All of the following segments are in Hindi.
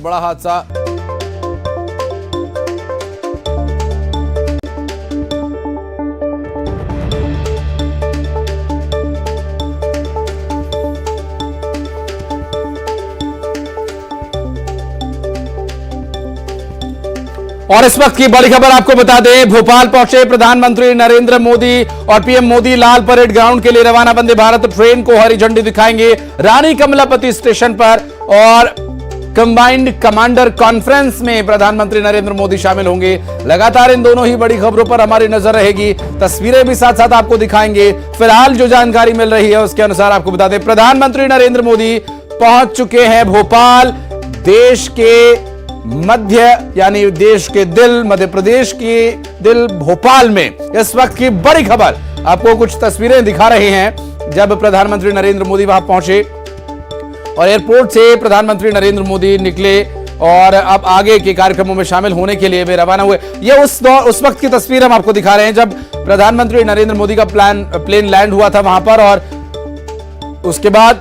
बड़ा हादसा। और इस वक्त की बड़ी खबर आपको बता दें, भोपाल पहुंचे प्रधानमंत्री नरेंद्र मोदी और पीएम मोदी लाल परेड ग्राउंड के लिए रवाना। वंदे भारत ट्रेन को हरी झंडी दिखाएंगे रानी कमलापति स्टेशन पर और कंबाइंड कमांडर कॉन्फ्रेंस में प्रधानमंत्री नरेंद्र मोदी शामिल होंगे। लगातार इन दोनों ही बड़ी खबरों पर हमारी नजर रहेगी, तस्वीरें भी साथ साथ आपको दिखाएंगे। फिलहाल जो जानकारी मिल रही है उसके अनुसार आपको बता दें, प्रधानमंत्री नरेंद्र मोदी पहुंच चुके हैं भोपाल। देश के मध्य यानी देश के दिल, मध्य प्रदेश की दिल भोपाल में इस वक्त की बड़ी खबर। आपको कुछ तस्वीरें दिखा रहे हैं जब प्रधानमंत्री नरेंद्र मोदी वहां पहुंचे और एयरपोर्ट से प्रधानमंत्री नरेंद्र मोदी निकले और अब आगे के कार्यक्रमों में शामिल होने के लिए वे रवाना हुए। ये उस वक्त की तस्वीर हम आपको दिखा रहे हैं जब प्रधानमंत्री नरेंद्र मोदी का प्लेन लैंड हुआ था वहां पर, और उसके बाद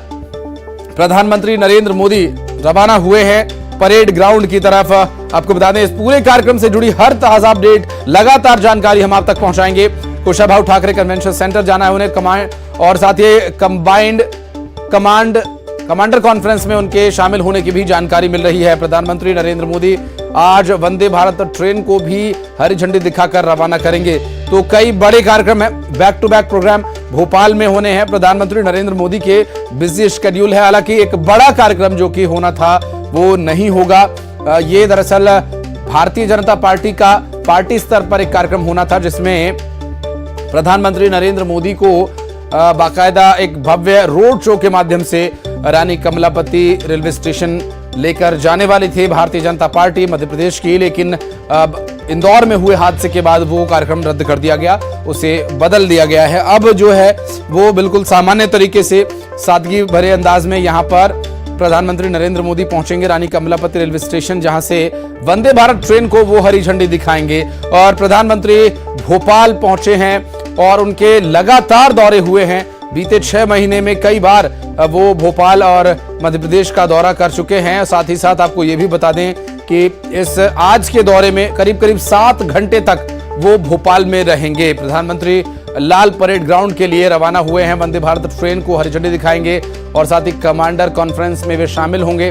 प्रधानमंत्री नरेंद्र मोदी रवाना हुए हैं परेड ग्राउंड की तरफ। आपको बता दें, इस पूरे कार्यक्रम से जुड़ी हर ताजा अपडेट, लगातार जानकारी हम आप तक पहुंचाएंगे। कुशाभाऊ ठाकरे कन्वेंशन सेंटर जाना है उन्हें, कमांड और साथ ही कंबाइंड कमांडर कॉन्फ्रेंस में उनके शामिल होने की भी जानकारी मिल रही है। प्रधानमंत्री नरेंद्र मोदी आज वंदे भारत ट्रेन को भी हरी झंडी दिखाकर रवाना करेंगे। तो कई बड़े कार्यक्रम है, back to back program Bhopal में होने हैं। प्रधानमंत्री नरेंद्र मोदी के बिजी शेड्यूल है, हालांकि एक बड़ा कार्यक्रम जो कि होना था वो नहीं होगा। ये दरअसल भारतीय जनता पार्टी का पार्टी स्तर पर एक कार्यक्रम होना था जिसमें प्रधानमंत्री नरेंद्र मोदी को बाकायदा एक भव्य रोड शो के माध्यम से रानी कमलापति रेलवे स्टेशन लेकर जाने वाली थी भारतीय जनता पार्टी मध्य प्रदेश की, लेकिन इंदौर में हुए हादसे के बाद वो कार्यक्रम रद्द कर दिया गया, उसे बदल दिया गया है। अब जो है वो बिल्कुल सामान्य तरीके से सादगी भरे अंदाज में यहां पर प्रधानमंत्री नरेंद्र मोदी पहुंचेंगे रानी कमलापति रेलवे स्टेशन, जहां से वंदे भारत ट्रेन को वो हरी झंडी दिखाएंगे। और प्रधानमंत्री भोपाल पहुंचे हैं और उनके लगातार दौरे हुए हैं। बीते 6 महीने में कई बार वो भोपाल और मध्य प्रदेश का दौरा कर चुके हैं। साथ ही साथ आपको ये भी बता दें कि इस आज के दौरे में करीब करीब 7 घंटे तक वो भोपाल में रहेंगे। प्रधानमंत्री लाल परेड ग्राउंड के लिए रवाना हुए हैं, वंदे भारत ट्रेन को हरी झंडी दिखाएंगे और साथ ही कमांडर कॉन्फ्रेंस में वे शामिल होंगे।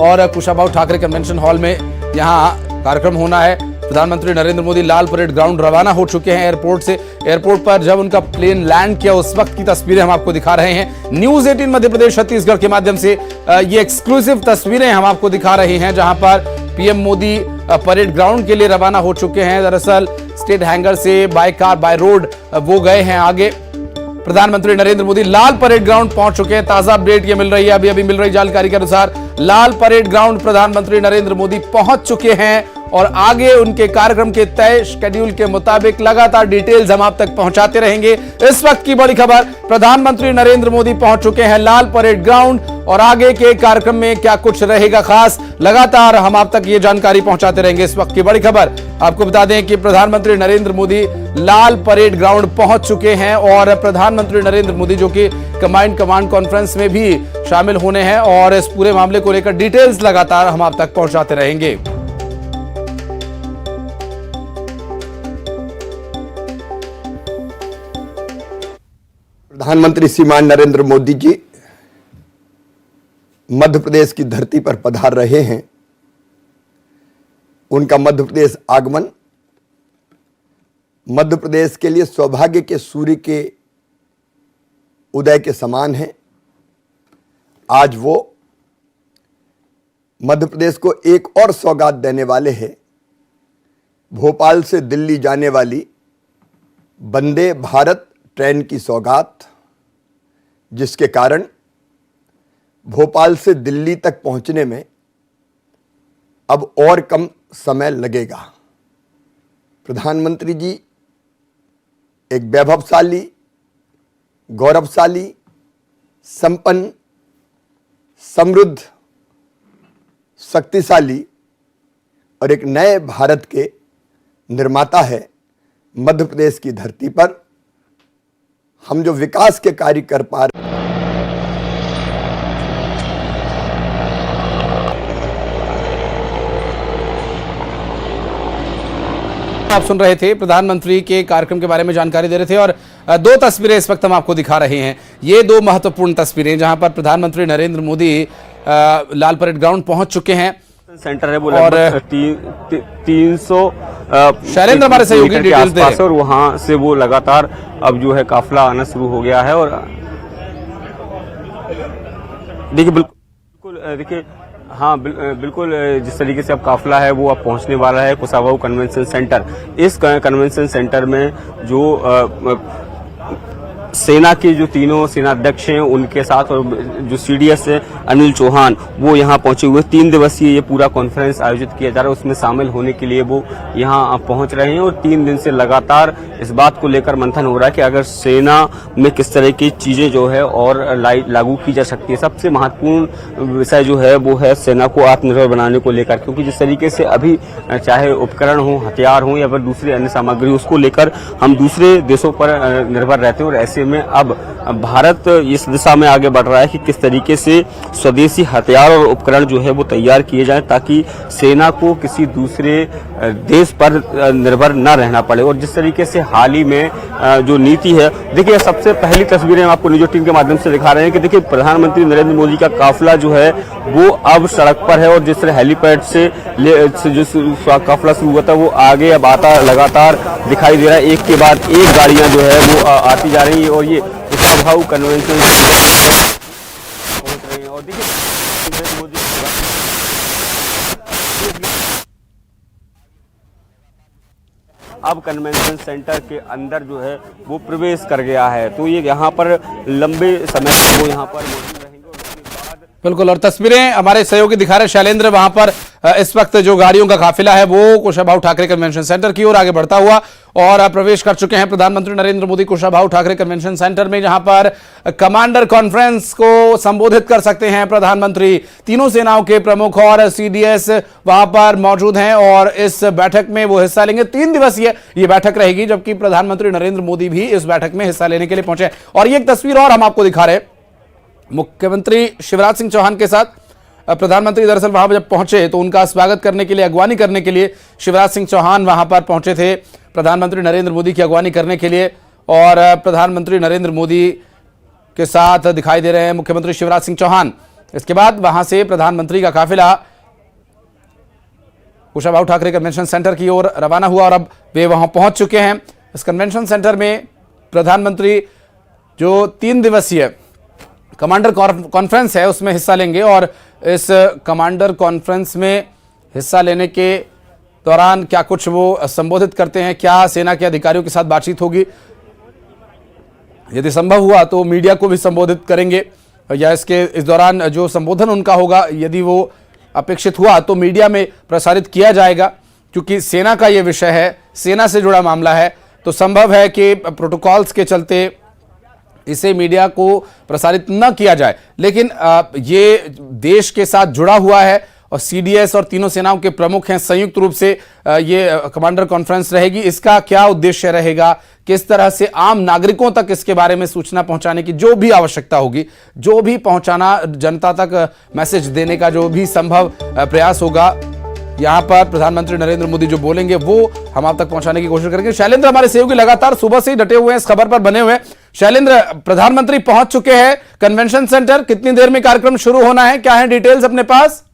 और कुशाभाऊ ठाकरे कन्वेंशन हॉल में यहां कार्यक्रम होना है। प्रधानमंत्री नरेंद्र मोदी लाल परेड ग्राउंड रवाना हो चुके हैं एयरपोर्ट से। एयरपोर्ट पर जब उनका प्लेन लैंड किया उस वक्त की तस्वीरें हम आपको दिखा रहे हैं। न्यूज 18 मध्य प्रदेश छत्तीसगढ़ के माध्यम से ये एक्सक्लूसिव तस्वीरें हम आपको दिखा रहे हैं जहां पर पीएम मोदी परेड ग्राउंड के लिए रवाना हो चुके हैं। दरअसल स्टेट हैंगर से बाय कार बाय रोड वो गए हैं आगे। प्रधानमंत्री नरेंद्र मोदी लाल परेड ग्राउंड पहुंच चुके हैं। ताजा अपडेट ये मिल रही है, अभी मिल रही जानकारी के अनुसार लाल परेड ग्राउंड प्रधानमंत्री नरेंद्र मोदी पहुंच चुके हैं और आगे उनके कार्यक्रम के तय शेड्यूल के मुताबिक लगातार डिटेल्स हम आप तक पहुंचाते रहेंगे। इस वक्त की बड़ी खबर, प्रधानमंत्री नरेंद्र मोदी पहुंच चुके हैं लाल परेड ग्राउंड और आगे के कार्यक्रम में क्या कुछ रहेगा खास, लगातार हम आप तक ये जानकारी पहुंचाते रहेंगे। इस वक्त की बड़ी खबर आपको बता दें कि प्रधानमंत्री नरेंद्र मोदी लाल परेड ग्राउंड पहुंच चुके हैं और प्रधानमंत्री नरेंद्र मोदी जो कि कमांड कॉन्फ्रेंस में भी शामिल होने हैं और इस पूरे मामले को लेकर डिटेल्स लगातार हम आप तक पहुंचाते रहेंगे। प्रधानमंत्री श्रीमान नरेंद्र मोदी जी मध्य प्रदेश की धरती पर पधार रहे हैं। उनका मध्य प्रदेश आगमन मध्य प्रदेश के लिए सौभाग्य के सूर्य के उदय के समान है। आज वो मध्य प्रदेश को एक और सौगात देने वाले हैं। भोपाल से दिल्ली जाने वाली वंदे भारत ट्रेन की सौगात, जिसके कारण भोपाल से दिल्ली तक पहुंचने में अब और कम समय लगेगा। प्रधानमंत्री जी एक वैभवशाली, गौरवशाली, संपन्न, समृद्ध, शक्तिशाली और एक नए भारत के निर्माता है। मध्य प्रदेश की धरती पर हम जो विकास के कार्य कर पा रहे आप सुन रहे थे, प्रधानमंत्री के कार्यक्रम के बारे में जानकारी दे रहे थे और दो तस्वीरें इस वक्त हम आपको दिखा रहे हैं। ये दो महत्वपूर्ण तस्वीरें जहां पर प्रधानमंत्री नरेंद्र मोदी लाल परेड ग्राउंड पहुंच चुके हैं। सेंटर है वो लगभग 300 शैलेंद्र हमारे सहयोगी डिटेल्स दे रहे हैं और वहां से वो लगातार अब जो है काफिला आना शुरू हो गया है। और देखिए बिल्कुल देखिए हाँ बिल्कुल जिस तरीके से अब काफिला है वो अब पहुंचने वाला है कुशाभाऊ कन्वेंशन सेंटर। इस कन्वेंशन सेंटर में जो सेना के जो तीनों सेनाध्यक्ष हैं उनके साथ और जो सीडीएस है अनिल चौहान वो यहाँ पहुंचे हुए 3 दिवसीय ये पूरा कॉन्फ्रेंस आयोजित किया जा रहा है। उसमें शामिल होने के लिए वो यहाँ पहुंच रहे हैं और 3 दिन से लगातार इस बात को लेकर मंथन हो रहा है कि अगर सेना में किस तरह की चीजें जो है और लागू की जा सकती है। सबसे महत्वपूर्ण विषय जो है वो है सेना को आत्मनिर्भर बनाने को लेकर, क्योंकि जिस तरीके से अभी चाहे उपकरण हो, हथियार हो या फिर दूसरी अन्य सामग्री, उसको लेकर हम दूसरे देशों पर निर्भर रहते हैं। और ऐसे में अब भारत इस दिशा में आगे बढ़ रहा है कि किस तरीके से स्वदेशी हथियार और उपकरण जो है वो तैयार किए जाएं ताकि सेना को किसी दूसरे देश पर निर्भर न रहना पड़े। और जिस तरीके से हाल ही में जो नीति है, देखिए सबसे पहली तस्वीरें हम आपको न्यूज़ 18 के माध्यम से दिखा रहे हैं कि देखिए प्रधानमंत्री नरेंद्र मोदी का काफिला जो है वो अब सड़क पर है और जिस तरह हेलीपैड से जो काफिला शुरू हुआ था वो आगे अब आता लगातार दिखाई दे रहा है। एक के बाद एक गाड़ियां जो है वो आती जा रही है और ये कुशाभाऊ कन्वेंशन पहुंच रही है। और देखिए अब कन्वेंशन सेंटर के अंदर जो है वो प्रवेश कर गया है, तो ये यहाँ पर लंबे समय तक वो यहाँ पर मौजूद रहेंगे। और उसके बाद बिल्कुल, और तस्वीरें हमारे सहयोगी दिखा रहे शैलेंद्र, वहां पर इस वक्त जो गाड़ियों का काफिला है वो कुशाभाऊ ठाकरे कन्वेंशन सेंटर की ओर आगे बढ़ता हुआ और प्रवेश कर चुके हैं। प्रधानमंत्री नरेंद्र मोदी कुशाभाऊ ठाकरे कन्वेंशन सेंटर में, जहां पर कमांडर कॉन्फ्रेंस को संबोधित कर सकते हैं प्रधानमंत्री। तीनों सेनाओं के प्रमुख और सीडीएस वहां पर मौजूद हैं और इस बैठक में वो हिस्सा लेंगे। 3 दिवसीय ये बैठक रहेगी, जबकि प्रधानमंत्री नरेंद्र मोदी भी इस बैठक में हिस्सा लेने के लिए पहुंचे। और ये एक तस्वीर और हम आपको दिखा रहे हैं, मुख्यमंत्री शिवराज सिंह चौहान के साथ प्रधानमंत्री दरअसल वहां पर जब पहुंचे तो उनका स्वागत करने के लिए, अगवानी करने के लिए शिवराज सिंह चौहान वहां पर पहुंचे थे प्रधानमंत्री नरेंद्र मोदी की अगवानी करने के लिए। और प्रधानमंत्री नरेंद्र मोदी के साथ दिखाई दे रहे हैं मुख्यमंत्री शिवराज सिंह चौहान। इसके बाद वहां से प्रधानमंत्री का काफिला कुशाभाऊ ठाकरे कन्वेंशन सेंटर की ओर रवाना हुआ और अब वे वहां पहुंच चुके हैं। इस कन्वेंशन सेंटर में प्रधानमंत्री जो 3 दिवसीय कमांडर कॉन्फ्रेंस है उसमें हिस्सा लेंगे और इस कमांडर कॉन्फ्रेंस में हिस्सा लेने के दौरान क्या कुछ वो संबोधित करते हैं, क्या सेना के अधिकारियों के साथ बातचीत होगी, यदि संभव हुआ तो मीडिया को भी संबोधित करेंगे या इस दौरान जो संबोधन उनका होगा यदि वो अपेक्षित हुआ तो मीडिया में प्रसारित किया जाएगा। क्योंकि सेना का ये विषय है, सेना से जुड़ा मामला है, तो संभव है कि प्रोटोकॉल्स के चलते इसे मीडिया को प्रसारित न किया जाए। लेकिन ये देश के साथ जुड़ा हुआ है और सीडीएस और तीनों सेनाओं के प्रमुख हैं, संयुक्त रूप से ये कमांडर कॉन्फ्रेंस रहेगी। इसका क्या उद्देश्य रहेगा, किस तरह से आम नागरिकों तक इसके बारे में सूचना पहुंचाने की जो भी आवश्यकता होगी, जो भी पहुंचाना, जनता तक मैसेज देने का जो भी संभव प्रयास होगा, यहां पर प्रधानमंत्री नरेंद्र मोदी जो बोलेंगे वो हम आप तक पहुंचाने की कोशिश करेंगे। शैलेंद्र हमारे सहयोगी लगातार सुबह से ही डटे हुए हैं, इस खबर पर बने हुए हैं। शैलेंद्र, प्रधानमंत्री पहुंच चुके हैं कन्वेंशन सेंटर, कितनी देर में कार्यक्रम शुरू होना है, क्या है डिटेल्स अपने पास?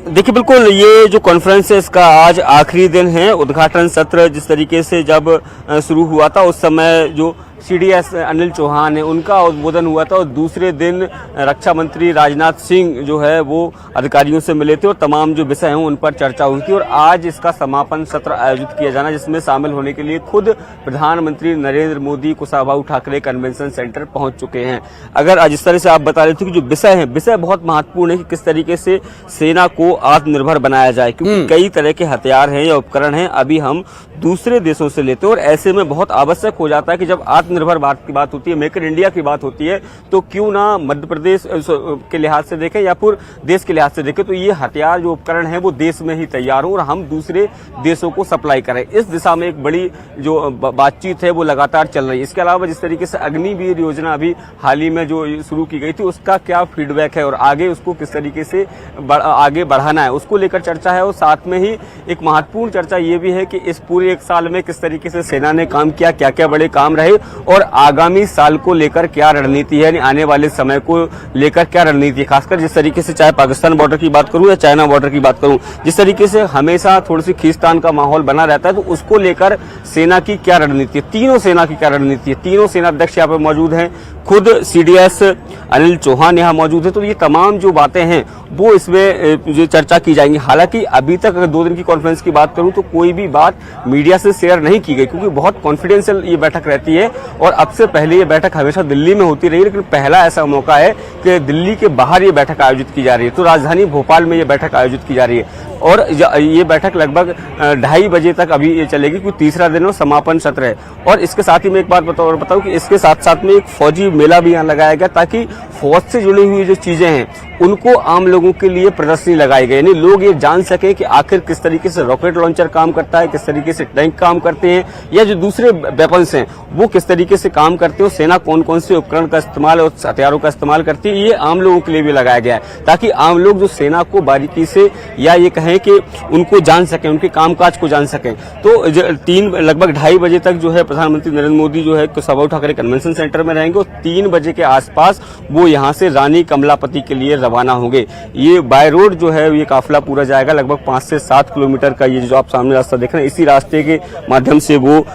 देखिए बिल्कुल, ये जो कॉन्फ्रेंस है इसका आज आखिरी दिन है। उद्घाटन सत्र जिस तरीके से जब शुरू हुआ था उस समय जो सीडीएस अनिल चौहान है उनका उद्बोधन हुआ था और दूसरे दिन रक्षा मंत्री राजनाथ सिंह जो है वो अधिकारियों से मिले थे और तमाम जो विषय हैं उन पर चर्चा हुई थी। और आज इसका समापन सत्र आयोजित किया जाना, जिसमें शामिल होने के लिए खुद प्रधानमंत्री नरेंद्र मोदी कुशाभाऊ ठाकरे कन्वेंशन सेंटर पहुंच चुके हैं। अगर जिस तरह से आप बता रहे थे कि जो विषय है, विषय बहुत महत्वपूर्ण है कि किस तरीके से सेना को आत्मनिर्भर बनाया जाए, क्योंकि कई तरह के हथियार हैं या उपकरण हैं अभी हम दूसरे देशों से लेते हैं और ऐसे में बहुत आवश्यक हो जाता है कि जब आत्मनिर्भर भारत की बात होती है, मेक इन इंडिया की बात होती है, तो क्यों ना मध्य प्रदेश के लिहाज से देखें या फिर देश के लिहाज से देखें तो ये हथियार जो उपकरण है वो देश में ही तैयार हो और हम दूसरे देशों को सप्लाई करें। इस दिशा में एक बड़ी जो बातचीत है वो लगातार चल रही है। इसके अलावा जिस तरीके से अग्निवीर योजना अभी हाल ही में जो शुरू की गई थी उसका क्या फीडबैक है और आगे उसको किस तरीके से आगे बढ़ाना है उसको लेकर चर्चा है। और साथ में ही एक महत्वपूर्ण चर्चा ये भी है कि इस पूरे एक साल में किस तरीके से सेना ने काम किया, क्या क्या बड़े काम रहे और आगामी साल को लेकर क्या रणनीति है, आने वाले समय को लेकर क्या रणनीति है। खासकर जिस तरीके से चाहे पाकिस्तान बॉर्डर की बात करूं या चाइना बॉर्डर की बात करूं, जिस तरीके से हमेशा थोड़ी सी खींचतान का माहौल बना रहता है, तो उसको लेकर सेना की क्या रणनीति है, तीनों सेना की क्या रणनीति है। तीनों सेनाध्यक्ष यहाँ पर मौजूद हैं, खुद सीडीएस अनिल चौहान यहाँ मौजूद है। तो ये तमाम जो बातें हैं वो इसमें जो चर्चा की जाएंगी। हालांकि अभी तक अगर 2 दिन की कॉन्फ्रेंस की बात करूं तो कोई भी बात मीडिया से शेयर नहीं की गई, क्योंकि बहुत कॉन्फिडेंशियल ये बैठक रहती है और अब से पहले ये बैठक हमेशा दिल्ली में होती रही, लेकिन पहला ऐसा मौका है कि दिल्ली के बाहर ये बैठक आयोजित की जा रही है। तो राजधानी भोपाल में ये बैठक आयोजित की जा रही है और ये बैठक लगभग 2:30 बजे तक अभी ये चलेगी, क्योंकि तीसरा दिन और समापन सत्र है। और इसके साथ ही मैं एक बात बताऊं कि इसके साथ साथ में एक फौजी मेला भी यहाँ लगाया गया, ताकि फौज से जुड़ी हुई जो चीजें हैं उनको आम लोगों के लिए प्रदर्शनी लगाई गई, यानी लोग ये जान सके कि आखिर किस तरीके से रॉकेट लॉन्चर काम करता है, किस तरीके से टैंक काम करते हैं या जो दूसरे वेपन्स हैं वो किस तरीके से काम करते हैं, सेना कौन कौन से उपकरण का इस्तेमाल और हथियारों का इस्तेमाल करती है। ये आम लोगों के लिए भी लगाया गया है, ताकि आम लोग जो सेना को बारीकी से या ये कहें कि उनको जान सकें, उनके कामकाज को जान सकें। तो लगभग 2:30 बजे तक जो है प्रधानमंत्री नरेंद्र मोदी जो है सभा ठाकरे कन्वेंशन सेंटर में रहेंगे और 3 बजे के आसपास वो यहाँ से रानी कमलापति के लिए रवाना होंगे। ये बाय रोड जो है ये काफिला पूरा जाएगा, लगभग 5 से 7 किलोमीटर का ये जो आप सामने रास्ता देख रहे हैं, इसी रास्ते के माध्यम से वो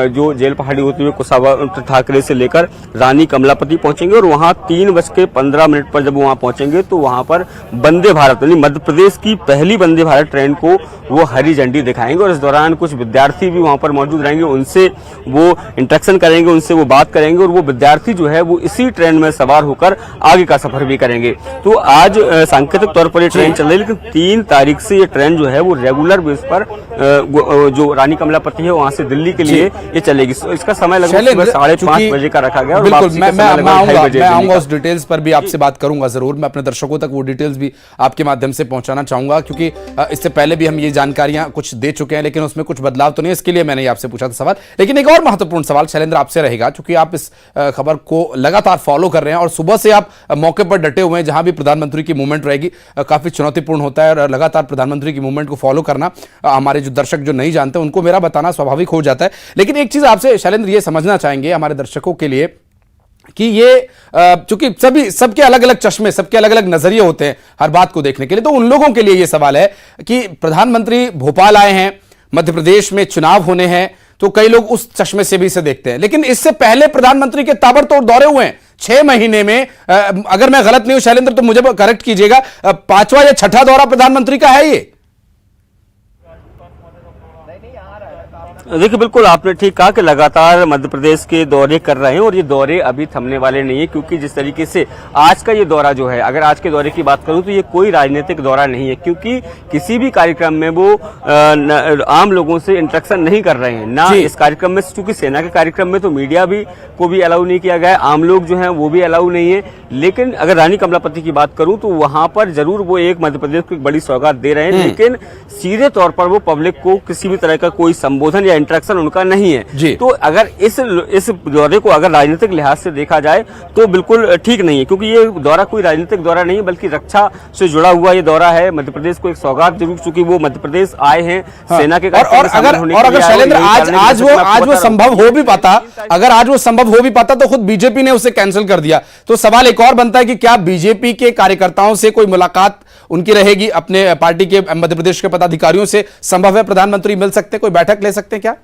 जो जेल पहाड़ी होती हुई कुशावा ठाकरे से लेकर रानी कमलापति पहुंचेंगे और वहां 3:15 पर जब वहां पहुंचेंगे तो वहां पर वंदे भारत यानी मध्य प्रदेश की पहली वंदे भारत ट्रेन को वो हरी झंडी दिखाएंगे और इस दौरान कुछ विद्यार्थी भी वहां पर मौजूद रहेंगे, उनसे वो इंटरेक्शन करेंगे, उनसे वो बात करेंगे और वो विद्यार्थी जो है वो इसी ट्रेन में सवार होकर आगे का सफर भी करेंगे। तो आज सांकेतिक तौर पर ये ट्रेन चल रही है, लेकिन 3 तारीख से ये ट्रेन जो है वो रेगुलर बेस पर जो रानी कमलापति है वहां से दिल्ली के लिए ये चलेगी। इसका समय लगभग 5:30 बजे का रखा गया। बिल्कुल, मैं आऊंगा उस डिटेल्स पर भी आपसे बात करूंगा जरूर। मैं अपने दर्शकों तक वो डिटेल्स भी आपके माध्यम से पहुंचाना चाहूंगा, क्योंकि इससे पहले भी हम ये जानकारियां कुछ दे चुके हैं, लेकिन उसमें कुछ बदलाव तो नहीं, इसके लिए मैंने आपसे पूछा था सवाल। लेकिन एक और महत्वपूर्ण सवाल शैलेंद्र आपसे रहेगा, क्योंकि आप इस खबर को लगातार फॉलो कर रहे हैं और सुबह से आप मौके पर डटे हुए हैं, जहां भी प्रधानमंत्री की मूवमेंट रहेगी काफी चुनौतीपूर्ण होता है और लगातार प्रधानमंत्री की मूवमेंट को फॉलो करना हमारे जो दर्शक जो नहीं जानते उनको मेरा बताना स्वाभाविक हो जाता है। लेकिन एक चीज आपसे शैलेंद्र ये समझना चाहेंगे हमारे दर्शकों के लिए कि ये चूंकि सबके अलग अलग चश्मे, सबके अलग अलग नजरिए होते हैं हर बात को देखने के लिए, तो उन लोगों के लिए ये सवाल है कि प्रधानमंत्री भोपाल आए हैं, मध्य प्रदेश में चुनाव होने हैं, तो कई लोग उस चश्मे से भी इसे देखते हैं। लेकिन इससे पहले प्रधानमंत्री के ताबड़तोड़ दौरे हुए हैं 6 महीने में। अगर मैं गलत नहीं हूं शैलेंद्र तो मुझे करेक्ट कीजिएगा, 5वां या 6ठा दौरा प्रधानमंत्री का है ये। देखिए, बिल्कुल आपने ठीक कहा कि लगातार मध्य प्रदेश के दौरे कर रहे हैं और ये दौरे अभी थमने वाले नहीं है, क्योंकि जिस तरीके से आज का ये दौरा जो है, अगर आज के दौरे की बात करूं तो ये कोई राजनीतिक दौरा नहीं है, क्योंकि किसी भी कार्यक्रम में वो आम लोगों से इंटरेक्शन नहीं कर रहे हैं ना। इस कार्यक्रम में चूंकि सेना के कार्यक्रम में तो मीडिया को भी अलाउ नहीं किया गया है, आम लोग जो है वो भी अलाउ नहीं है। लेकिन अगर रानी कमलापति की बात करूं तो वहां पर जरूर वो एक मध्य प्रदेश को एक बड़ी सौगात दे रहे हैं, लेकिन सीधे तौर पर वो पब्लिक को किसी भी तरह का कोई संबोधन या इंटरेक्शन उनका नहीं है। तो अगर इस दौरे को अगर राजनीतिक लिहाज से देखा जाए तो बिल्कुल ठीक नहीं है, क्योंकि ये दौरा कोई राजनीतिक दौरा नहीं है, बल्कि रक्षा से जुड़ा हुआ ये दौरा है। मध्य प्रदेश को एक सौगात जरूर, चूंकि वो मध्य प्रदेश आए हैं सेना के और अगर शैलेंद्र आज वो संभव हो भी पाता, अगर आज वो संभव हो भी पाता तो खुद बीजेपी ने उसे कैंसिल कर दिया। तो सवाल एक और बनता है कि क्या बीजेपी के कार्यकर्ताओं से कोई मुलाकात उनकी रहेगी, अपने पार्टी के मध्य प्रदेश के पदाधिकारियों से संभव है प्रधानमंत्री मिल सकते, कोई बैठक ले सकते हैं क्या?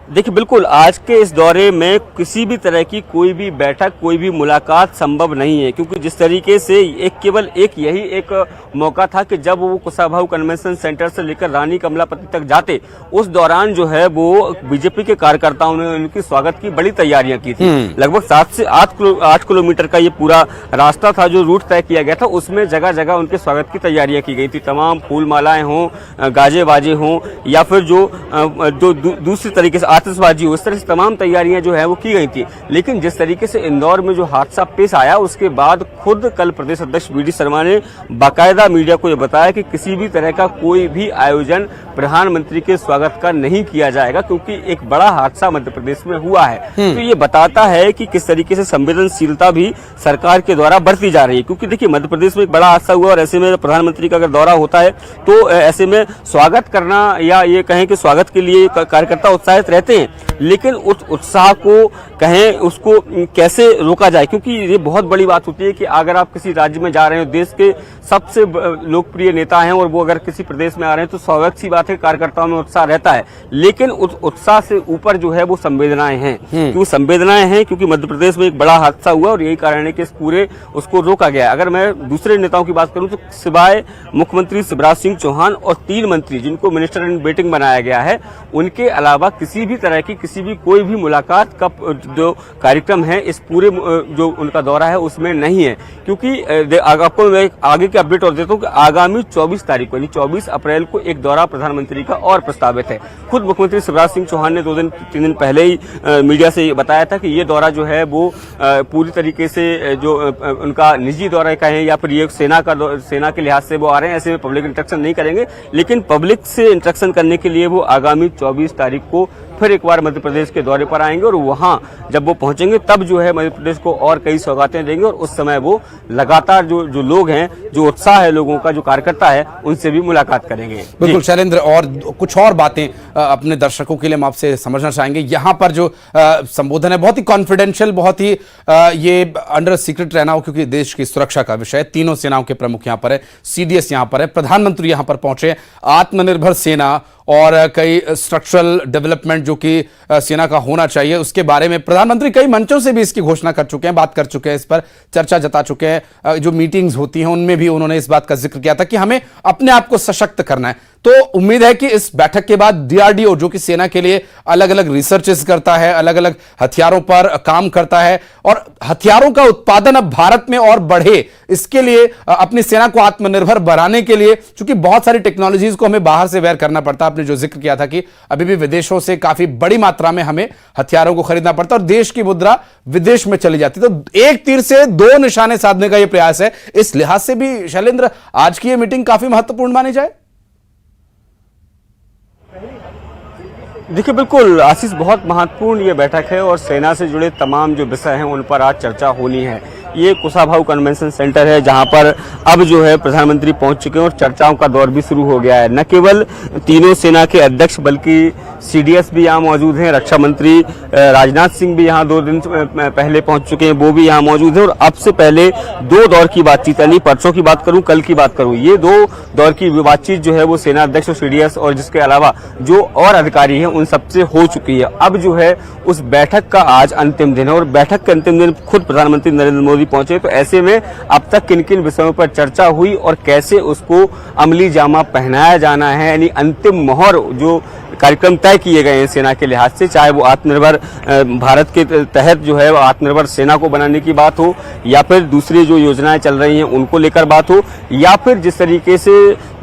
देखिए बिल्कुल आज के इस दौरे में किसी भी तरह की कोई भी बैठक कोई भी मुलाकात संभव नहीं है, क्योंकि जिस तरीके से केवल यही एक मौका था कि जब वो कुशाभाऊ कन्वेंशन सेंटर से लेकर रानी कमलापति तक जाते, उस दौरान जो है वो बीजेपी के कार्यकर्ताओं ने उनकी स्वागत की बड़ी तैयारियां की थी। लगभग 7 से 8 किलोमीटर का ये पूरा रास्ता था जो रूट तय किया गया था, उसमें जगह जगह उनके स्वागत की तैयारियां की गई थी। तमाम फूल मालाएं हों, गाजे बाजे हों, या फिर जो दूसरी तरीके से आतिशबाजी हो, इस तरह से तमाम तैयारियां जो है वो की गई थी। लेकिन जिस तरीके से इंदौर में जो हादसा पेश आया, उसके बाद खुद कल प्रदेश अध्यक्ष वी डी शर्मा ने बाकायदा मीडिया को यह बताया कि किसी भी तरह का कोई भी आयोजन प्रधानमंत्री के स्वागत का नहीं किया जाएगा, क्योंकि एक बड़ा हादसा मध्य प्रदेश में हुआ है। तो ये बताता है कि किस तरीके से संवेदनशीलता भी सरकार के द्वारा बरती जा रही है, क्योंकि देखिए मध्य प्रदेश में एक बड़ा हादसा हुआ और ऐसे में प्रधानमंत्री का अगर दौरा होता है तो ऐसे में स्वागत करना या ये कहें कि स्वागत के लिए कार्यकर्ता उत्साहित रहते हैं, लेकिन उस उत्साह को कहें उसको कैसे रोका जाए, क्योंकि ये बहुत बड़ी बात होती है कि अगर आप किसी राज्य में जा रहे हो, देश के सबसे लोकप्रिय नेता हैं और वो अगर किसी प्रदेश में आ रहे हैं तो स्वागत सी बात है, कार्यकर्ताओं में उत्साह रहता है। लेकिन उस उत्साह से ऊपर जो है वो संवेदनाएं हैं, क्योंकि संवेदनाएं हैं क्योंकि मध्य प्रदेश में एक बड़ा हादसा हुआ और यही कारण है कि इस पूरे उसको रोका गया। अगर मैं दूसरे नेताओं की बात करूं तो सिवाय मुख्यमंत्री शिवराज सिंह चौहान और 3 मंत्री जिनको मिनिस्टर इन वेटिंग बनाया गया है, उनके अलावा किसी भी तरह की कोई भी मुलाकात का जो कार्यक्रम है इस पूरे जो उनका दौरा है उसमें नहीं है। क्योंकि आपको मैं आगे के अपडेट और देता हूं कि आगामी 24 तारीख को यानी 24 अप्रैल को एक दौरा प्रधानमंत्री का और प्रस्तावित है। खुद मुख्यमंत्री शिवराज सिंह चौहान ने 3 दिन पहले ही मीडिया से बताया था कि ये दौरा जो है वो पूरी तरीके से जो उनका निजी दौरा कहें या फिर ये सेना के लिहाज से वो आ रहे हैं, ऐसे में पब्लिक इंटरेक्शन नहीं करेंगे, लेकिन पब्लिक से इंटरेक्शन करने के लिए वो आगामी 24 तारीख को फिर एक बार मध्य प्रदेश के दौरे पर आएंगे और वहां जब वो पहुंचेंगे तब जो है मध्य प्रदेश को और कई सौगातें देंगे और उस समय वो लगातार जो लोग हैं, जो उत्साह है लोगों का, जो कार्यकर्ता है, उनसे भी मुलाकात करेंगे। बिल्कुल शैलेंद्र, और कुछ और बातें अपने दर्शकों के लिए हम आपसे समझना चाहेंगे। यहाँ पर जो संबोधन है बहुत ही कॉन्फिडेंशियल, बहुत ही ये अंडर सीक्रेट रहना हो, क्योंकि देश की सुरक्षा का विषय, तीनों सेनाओं के प्रमुख यहाँ पर है, CDS यहाँ पर है, प्रधानमंत्री यहाँ पर पहुंचे, आत्मनिर्भर सेना और कई स्ट्रक्चरल डेवलपमेंट जो कि सेना का होना चाहिए उसके बारे में प्रधानमंत्री कई मंचों से भी इसकी घोषणा कर चुके हैं, बात कर चुके हैं, इस पर चर्चा जता चुके हैं। जो मीटिंग्स होती हैं उनमें भी उन्होंने इस बात का जिक्र किया था कि हमें अपने आप को सशक्त करना है। तो उम्मीद है कि इस बैठक के बाद DRDO जो कि सेना के लिए अलग अलग रिसर्चेस करता है, अलग अलग हथियारों पर काम करता है और हथियारों का उत्पादन अब भारत में और बढ़े, इसके लिए अपनी सेना को आत्मनिर्भर बनाने के लिए, क्योंकि बहुत सारी टेक्नोलॉजीज को हमें बाहर से वेयर करना पड़ता है। आपने जो जिक्र किया था कि अभी भी विदेशों से काफी बड़ी मात्रा में हमें हथियारों को खरीदना पड़ता है और देश की मुद्रा विदेश में चली जाती है, तो एक तीर से 2 निशाने साधने का यह प्रयास है। इस लिहाज से भी शैलेंद्र आज की यह मीटिंग काफी महत्वपूर्ण मानी जाए। देखिए बिल्कुल आशीष, बहुत महत्वपूर्ण ये बैठक है और सेना से जुड़े तमाम जो विषय हैं उन पर आज चर्चा होनी है। ये कुशाभाऊ कन्वेंशन सेंटर है जहां पर अब जो है प्रधानमंत्री पहुंच चुके हैं और चर्चाओं का दौर भी शुरू हो गया है। न केवल तीनों सेना के अध्यक्ष बल्कि CDS भी यहाँ मौजूद हैं, रक्षा मंत्री राजनाथ सिंह भी यहाँ 2 दिन पहले पहुंच चुके हैं, वो भी यहाँ मौजूद हैं। और अब से पहले 2 दौर की बातचीत, यानी परसों की बात करूं, कल की बात करूं, ये 2 दौर की बातचीत जो है वो सेना अध्यक्ष और CDS और जिसके अलावा जो और अधिकारी हैं उन सबसे हो चुकी है। अब जो है उस बैठक का आज अंतिम दिन है और बैठक के अंतिम दिन खुद प्रधानमंत्री नरेंद्र मोदी पहुंचे, तो ऐसे में अब तक किन किन विषयों पर चर्चा हुई और कैसे उसको अमली जामा पहनाया जाना है, यानी अंतिम मोहर जो कार्यक्रम तय किए गए हैं सेना के लिहाज से, चाहे वो आत्मनिर्भर भारत के तहत जो है आत्मनिर्भर सेना को बनाने की बात हो या फिर दूसरी जो योजनाएं चल रही हैं उनको लेकर बात हो, या फिर जिस तरीके से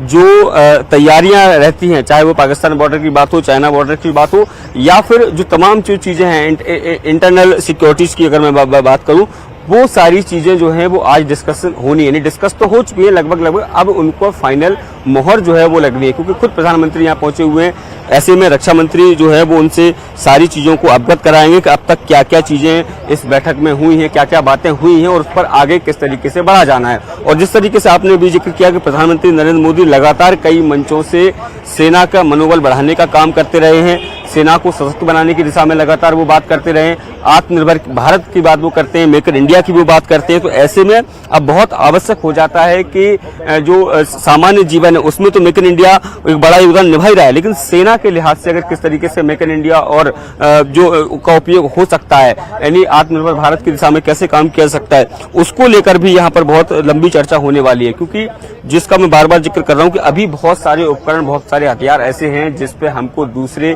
जो तैयारियां रहती हैं, चाहे वो पाकिस्तान बॉर्डर की बात हो, चाइना बॉर्डर की बात हो, या फिर जो तमाम जो चीजें हैं इंटरनल सिक्योरिटीज की अगर मैं बात करूं, वो सारी चीजें जो है वो आज डिस्कशन होनी है। नहीं डिस्कस तो हो चुकी है लगभग, अब उनको फाइनल मोहर जो है वो लगनी है, क्योंकि खुद प्रधानमंत्री यहाँ पहुंचे हुए हैं। ऐसे में रक्षा मंत्री जो है वो उनसे सारी चीजों को अवगत कराएंगे कि अब तक क्या क्या चीजें इस बैठक में हुई हैं, क्या क्या बातें हुई हैं और उस पर आगे किस तरीके से बढ़ा जाना है। और जिस तरीके से आपने भी जिक्र किया कि प्रधानमंत्री नरेंद्र मोदी लगातार कई मंचों से सेना का मनोबल बढ़ाने का काम करते रहे हैं, सेना को सशक्त बनाने की दिशा में लगातार वो बात करते रहे हैं। आत्मनिर्भर भारत की बात वो करते हैं, मेक इन इंडिया की वो बात करते हैं। तो ऐसे में अब बहुत आवश्यक हो जाता है कि जो सामान्य जीवन है उसमें तो मेक इन इंडिया एक बड़ा योगदान निभा ही रहा है, लेकिन सेना के लिहाज से अगर किस तरीके से मेक इन इंडिया और जो का उपयोग हो सकता है, यानी आत्मनिर्भर भारत की दिशा में कैसे काम किया जा सकता है, उसको लेकर भी यहाँ पर बहुत लंबी चर्चा होने वाली है। क्योंकि जिसका मैं बार बार जिक्र कर रहा हूँ कि अभी बहुत सारे उपकरण, बहुत सारे हथियार ऐसे हैं जिसपे हमको दूसरे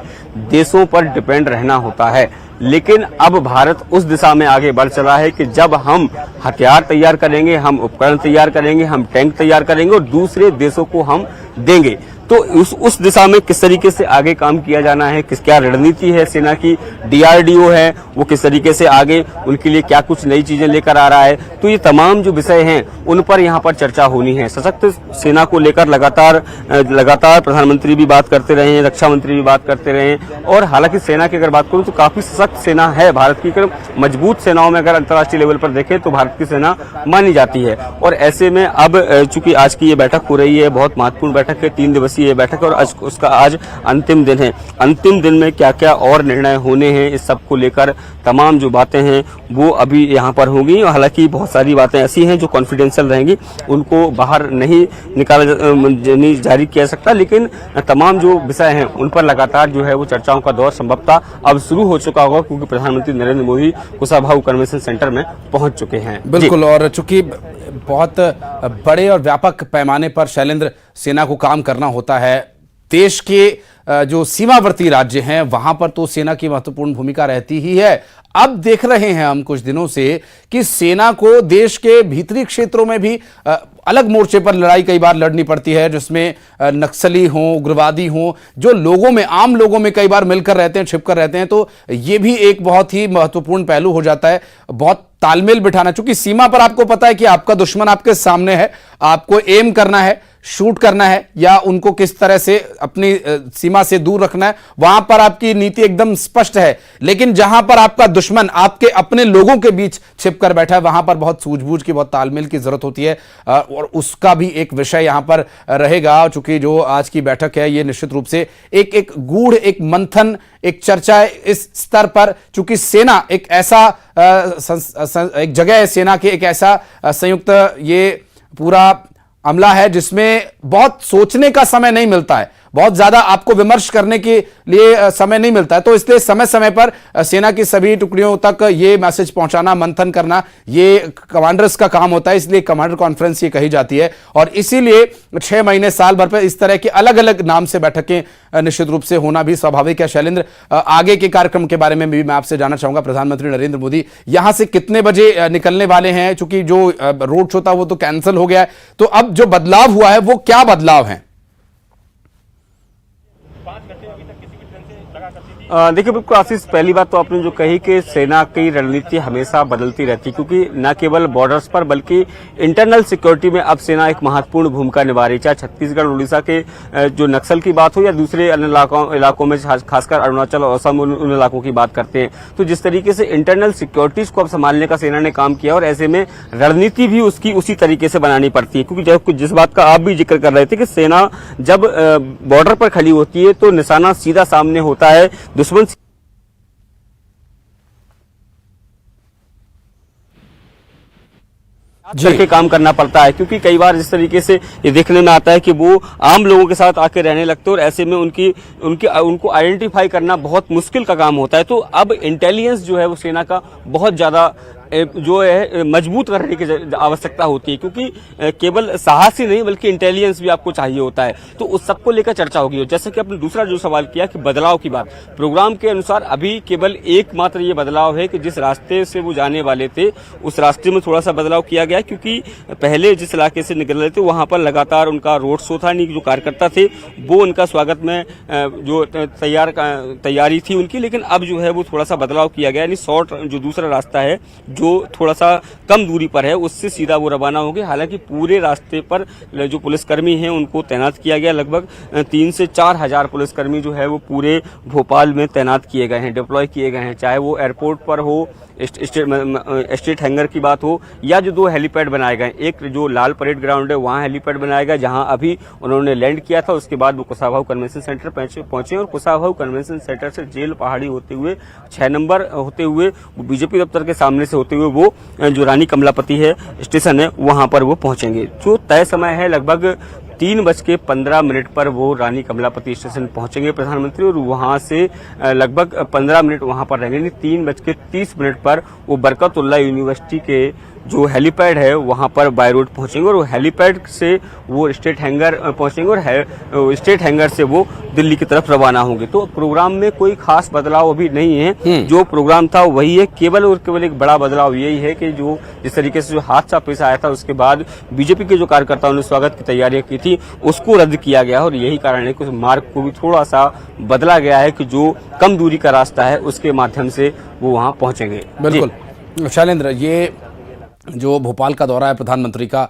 देशों पर डिपेंड रहना होता है, लेकिन अब भारत उस दिशा में आगे बढ़ चला है कि जब हम हथियार तैयार करेंगे, हम उपकरण तैयार करेंगे, हम टैंक तैयार करेंगे और दूसरे देशों को हम देंगे, तो उस दिशा में किस तरीके से आगे काम किया जाना है, क्या रणनीति है सेना की, डीआरडीओ है वो किस तरीके से आगे उनके लिए क्या कुछ नई चीजें लेकर आ रहा है, तो ये तमाम जो विषय हैं उन पर यहाँ पर चर्चा होनी है। सशक्त सेना को लेकर लगातार प्रधानमंत्री भी बात करते रहे हैं, रक्षा मंत्री भी बात करते रहे हैं, और हालांकि सेना की अगर बात करूं तो काफी सशक्त सेना है भारत की। मजबूत सेनाओं में अगर अंतर्राष्ट्रीय लेवल पर देखें तो भारत की सेना मानी जाती है। और ऐसे में अब चूंकि आज की ये बैठक हो रही है, बहुत महत्वपूर्ण बैठक है, 3 दिवसीय ये बैठक और उसका आज अंतिम दिन है। अंतिम दिन में क्या क्या और निर्णय होने हैं, इस सब को लेकर तमाम जो बातें हैं वो अभी यहाँ पर होंगी। हालांकि बहुत सारी बातें ऐसी हैं जो कॉन्फिडेंशियल रहेंगी, उनको बाहर नहीं जारी किया जा सकता, लेकिन तमाम जो विषय हैं उन पर लगातार जो है वो चर्चाओं का दौर संभवतः अब शुरू हो चुका होगा, क्योंकि प्रधानमंत्री नरेंद्र मोदी कुशाभाऊ कन्वेंशन सेंटर में पहुंच चुके हैं। बिल्कुल, और चूंकि बहुत बड़े और व्यापक पैमाने पर शैलेंद्र सेना को काम करना होता है, देश के जो सीमावर्ती राज्य हैं वहां पर तो सेना की महत्वपूर्ण भूमिका रहती ही है। अब देख रहे हैं हम कुछ दिनों से कि सेना को देश के भीतरी क्षेत्रों में भी अलग मोर्चे पर लड़ाई कई बार लड़नी पड़ती है, जिसमें नक्सली हों, उग्रवादी हों, जो लोगों में, आम लोगों में कई बार मिलकर रहते हैं, छिपकर रहते हैं। तो ये भी एक बहुत ही महत्वपूर्ण पहलू हो जाता है, बहुत तालमेल बिठाना। चूंकि सीमा पर आपको पता है कि आपका दुश्मन आपके सामने है, आपको एम करना है, शूट करना है या उनको किस तरह से अपनी सीमा से दूर रखना है, वहां पर आपकी नीति एकदम स्पष्ट है। लेकिन जहां पर आपका दुश्मन आपके अपने लोगों के बीच छिपकर बैठा है, वहां पर बहुत सूझबूझ की, बहुत तालमेल की जरूरत होती है, और उसका भी एक विषय यहां पर रहेगा। चूंकि जो आज की बैठक है ये निश्चित रूप से एक गूढ़, एक मंथन, एक चर्चा है इस स्तर पर। चूंकि सेना एक ऐसा एक जगह है, सेना के एक ऐसा संयुक्त ये पूरा अमला है जिसमें बहुत सोचने का समय नहीं मिलता है, बहुत ज्यादा आपको विमर्श करने के लिए समय नहीं मिलता है। तो इसलिए समय समय पर सेना की सभी टुकड़ियों तक ये मैसेज पहुंचाना, मंथन करना, ये कमांडर्स का काम होता है। इसलिए कमांडर कॉन्फ्रेंस ये कही जाती है, और इसीलिए 6 महीने, साल भर पर इस तरह के अलग अलग नाम से बैठकें निश्चित रूप से होना भी स्वाभाविक है। शैलेंद्र, आगे के कार्यक्रम के बारे में भी मैं आपसे जानना चाहूंगा। प्रधानमंत्री नरेंद्र मोदी यहां से कितने बजे निकलने वाले हैं? चूंकि जो रोड शो था वो तो कैंसिल हो गया है, तो अब जो बदलाव हुआ है वो क्या बदलाव है? देखिए बिल्कुल आशीष, पहली बात तो आपने जो कही कि सेना की रणनीति हमेशा बदलती रहती, क्योंकि न केवल बॉर्डर्स पर बल्कि इंटरनल सिक्योरिटी में अब सेना एक महत्वपूर्ण भूमिका निभा रही है। चाहे छत्तीसगढ़, उड़ीसा के जो नक्सल की बात हो या दूसरे अन्य इलाकों में, खासकर अरुणाचल और असम, उन इलाकों की बात करते हैं, तो जिस तरीके से इंटरनल सिक्योरिटीज को अब संभालने का सेना ने काम किया, और ऐसे में रणनीति भी उसकी उसी तरीके से बनानी पड़ती है। क्योंकि जिस बात का आप भी जिक्र कर रहे थे कि सेना जब बॉर्डर पर खड़ी होती है तो निशाना सीधा सामने होता है, दुश्मन के काम करना पड़ता है। क्योंकि कई बार जिस तरीके से ये देखने में आता है कि वो आम लोगों के साथ आके रहने लगते हैं, और ऐसे में उनको आइडेंटिफाई करना बहुत मुश्किल का काम होता है। तो अब इंटेलिजेंस जो है वो सेना का बहुत ज्यादा जो है मजबूत करने की आवश्यकता होती है, क्योंकि केवल साहस ही नहीं बल्कि इंटेलिजेंस भी आपको चाहिए होता है। तो उस सबको लेकर चर्चा होगी। जैसे कि आपने दूसरा जो सवाल किया कि बदलाव की बात, प्रोग्राम के अनुसार अभी केवल एकमात्र ये बदलाव है कि जिस रास्ते से वो जाने वाले थे उस रास्ते में थोड़ा सा बदलाव किया गया, क्योंकि पहले जिस इलाके से निकल रहे थे वहां पर लगातार उनका रोड शो था, जो कार्यकर्ता थे वो उनका स्वागत में जो तैयारी थी उनकी, लेकिन अब जो है वो थोड़ा सा बदलाव किया गया, यानी शॉर्ट जो दूसरा रास्ता है जो थोड़ा सा कम दूरी पर है उससे सीधा वो रवाना होंगे। हालांकि पूरे रास्ते पर जो पुलिसकर्मी हैं उनको तैनात किया गया। लगभग 3 से 4 हजार पुलिसकर्मी जो है वो पूरे भोपाल में तैनात किए गए हैं, डिप्लॉय किए गए हैं। चाहे वो एयरपोर्ट पर हो, स्टेट हैंगर की बात हो, या जो 2 हेलीपैड बनाए गए, एक जो लाल परेड ग्राउंड है वहाँ हेलीपैड बनाया गया जहाँ अभी उन्होंने लैंड किया था। उसके बाद वो कुशाभाऊ कन्वेंशन सेंटर पहुंचे और कुशाभाऊ कन्वेंशन सेंटर से जेल पहाड़ी होते हुए 6 नंबर होते हुए बीजेपी दफ्तर के सामने से होते हुए वो जो रानी कमलापति है स्टेशन है वहां पर वो पहुंचेंगे। जो तय समय है लगभग 3:15 पर वो रानी कमलापति स्टेशन पहुंचेंगे प्रधानमंत्री, और वहां से लगभग 15 मिनट वहां पर रहेंगे। 3:30 पर वो बरकतुल्ला यूनिवर्सिटी के जो हेलीपैड है वहां पर बाय रोड पहुंचेंगे और हेलीपैड से वो स्टेट हैंगर पहुंचेंगे और स्टेट हैंगर से वो दिल्ली की तरफ रवाना होंगे। तो प्रोग्राम में कोई खास बदलाव अभी नहीं है, जो प्रोग्राम था वही है। केवल और केवल एक बड़ा बदलाव यही है कि जो जिस तरीके से जो हादसा पेश आया था उसके बाद बीजेपी के जो कार्यकर्ताओं ने स्वागत की तैयारियां की थी उसको रद्द किया गया और यही कारण है कि उस मार्ग को भी थोड़ा सा बदला गया है कि जो कम दूरी का रास्ता है उसके माध्यम से वो वहां पहुंचेंगे। बिल्कुल शैलेंद्र, ये जो भोपाल का दौरा है प्रधानमंत्री का,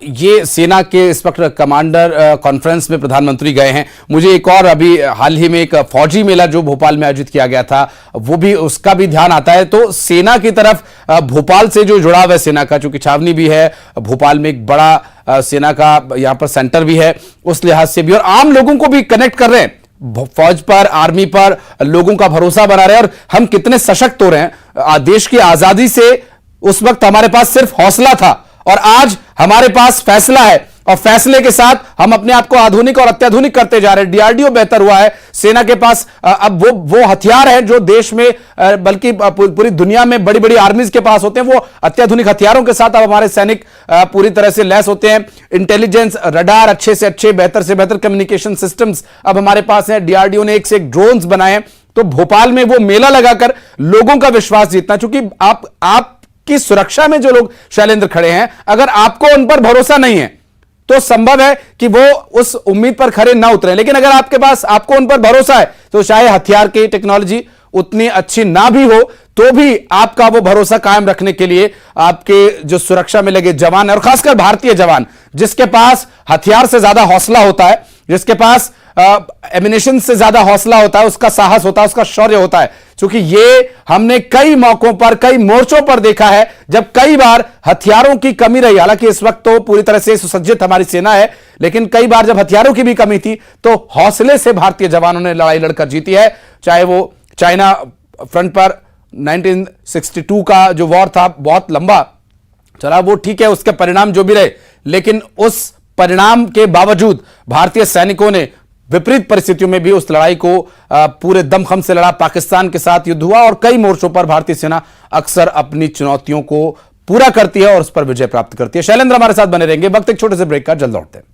ये सेना के इंस्पेक्टर कमांडर कॉन्फ्रेंस में प्रधानमंत्री गए हैं। मुझे एक और अभी हाल ही में एक फौजी मेला जो भोपाल में आयोजित किया गया था वो भी, उसका भी ध्यान आता है। तो सेना की तरफ भोपाल से जो जुड़ाव है सेना का, चूंकि छावनी भी है भोपाल में, एक बड़ा सेना का यहाँ पर सेंटर भी है, उस लिहाज से भी, और आम लोगों को भी कनेक्ट कर रहे हैं फौज पर, आर्मी पर, लोगों का भरोसा बना रहे हैं। और हम कितने सशक्त हो रहे हैं। देश की आजादी से उस वक्त हमारे पास सिर्फ हौसला था और आज हमारे पास फैसला है, और फैसले के साथ हम अपने आप को आधुनिक और अत्याधुनिक करते जा रहे हैं। डीआरडीओ बेहतर हुआ है, सेना के पास अब वो हथियार है जो देश में बल्कि पूरी दुनिया में बड़ी बड़ी आर्मीज के पास होते हैं। वो अत्याधुनिक हथियारों के साथ अब हमारे सैनिक पूरी तरह से लैस होते हैं। इंटेलिजेंस, रडार अच्छे से अच्छे, बेहतर से बेहतर कम्युनिकेशन सिस्टम्स अब हमारे पास हैं। डीआरडीओ ने एक से एक ड्रोन्स बनाए हैं। तो भोपाल में वो मेला लगाकर लोगों का विश्वास जीतना, चूंकि आप की सुरक्षा में जो लोग शैलेंद्र खड़े हैं, अगर आपको उन पर भरोसा नहीं है तो संभव है कि वो उस उम्मीद पर खरे ना उतरे। लेकिन अगर आपको उन पर भरोसा है तो चाहे हथियार की टेक्नोलॉजी उतनी अच्छी ना भी हो तो भी आपका वो भरोसा कायम रखने के लिए आपके जो सुरक्षा में लगे जवान है, और खासकर भारतीय जवान जिसके पास हथियार से ज्यादा हौसला होता है, जिसके पास एमिनेशन से ज्यादा हौसला होता है, उसका साहस होता है, उसका शौर्य होता है। क्योंकि ये हमने कई मौकों पर, कई मोर्चों पर देखा है जब कई बार हथियारों की कमी रही। हालांकि इस वक्त तो पूरी तरह से सुसज्जित हमारी सेना है, लेकिन कई बार जब हथियारों की भी कमी थी तो हौसले से भारतीय जवानों ने लड़ाई लड़कर जीती है। चाहे वो चाइना फ्रंट पर 1962 का जो वॉर था, बहुत लंबा चला, वो ठीक है, उसके परिणाम जो भी रहे, लेकिन उस परिणाम के बावजूद भारतीय सैनिकों ने विपरीत परिस्थितियों में भी उस लड़ाई को पूरे दमखम से लड़ा। पाकिस्तान के साथ युद्ध हुआ और कई मोर्चों पर भारतीय सेना अक्सर अपनी चुनौतियों को पूरा करती है और उस पर विजय प्राप्त करती है। शैलेंद्र हमारे साथ बने रहेंगे। वक्त एक छोटे से ब्रेक का, जल्द लौटते हैं।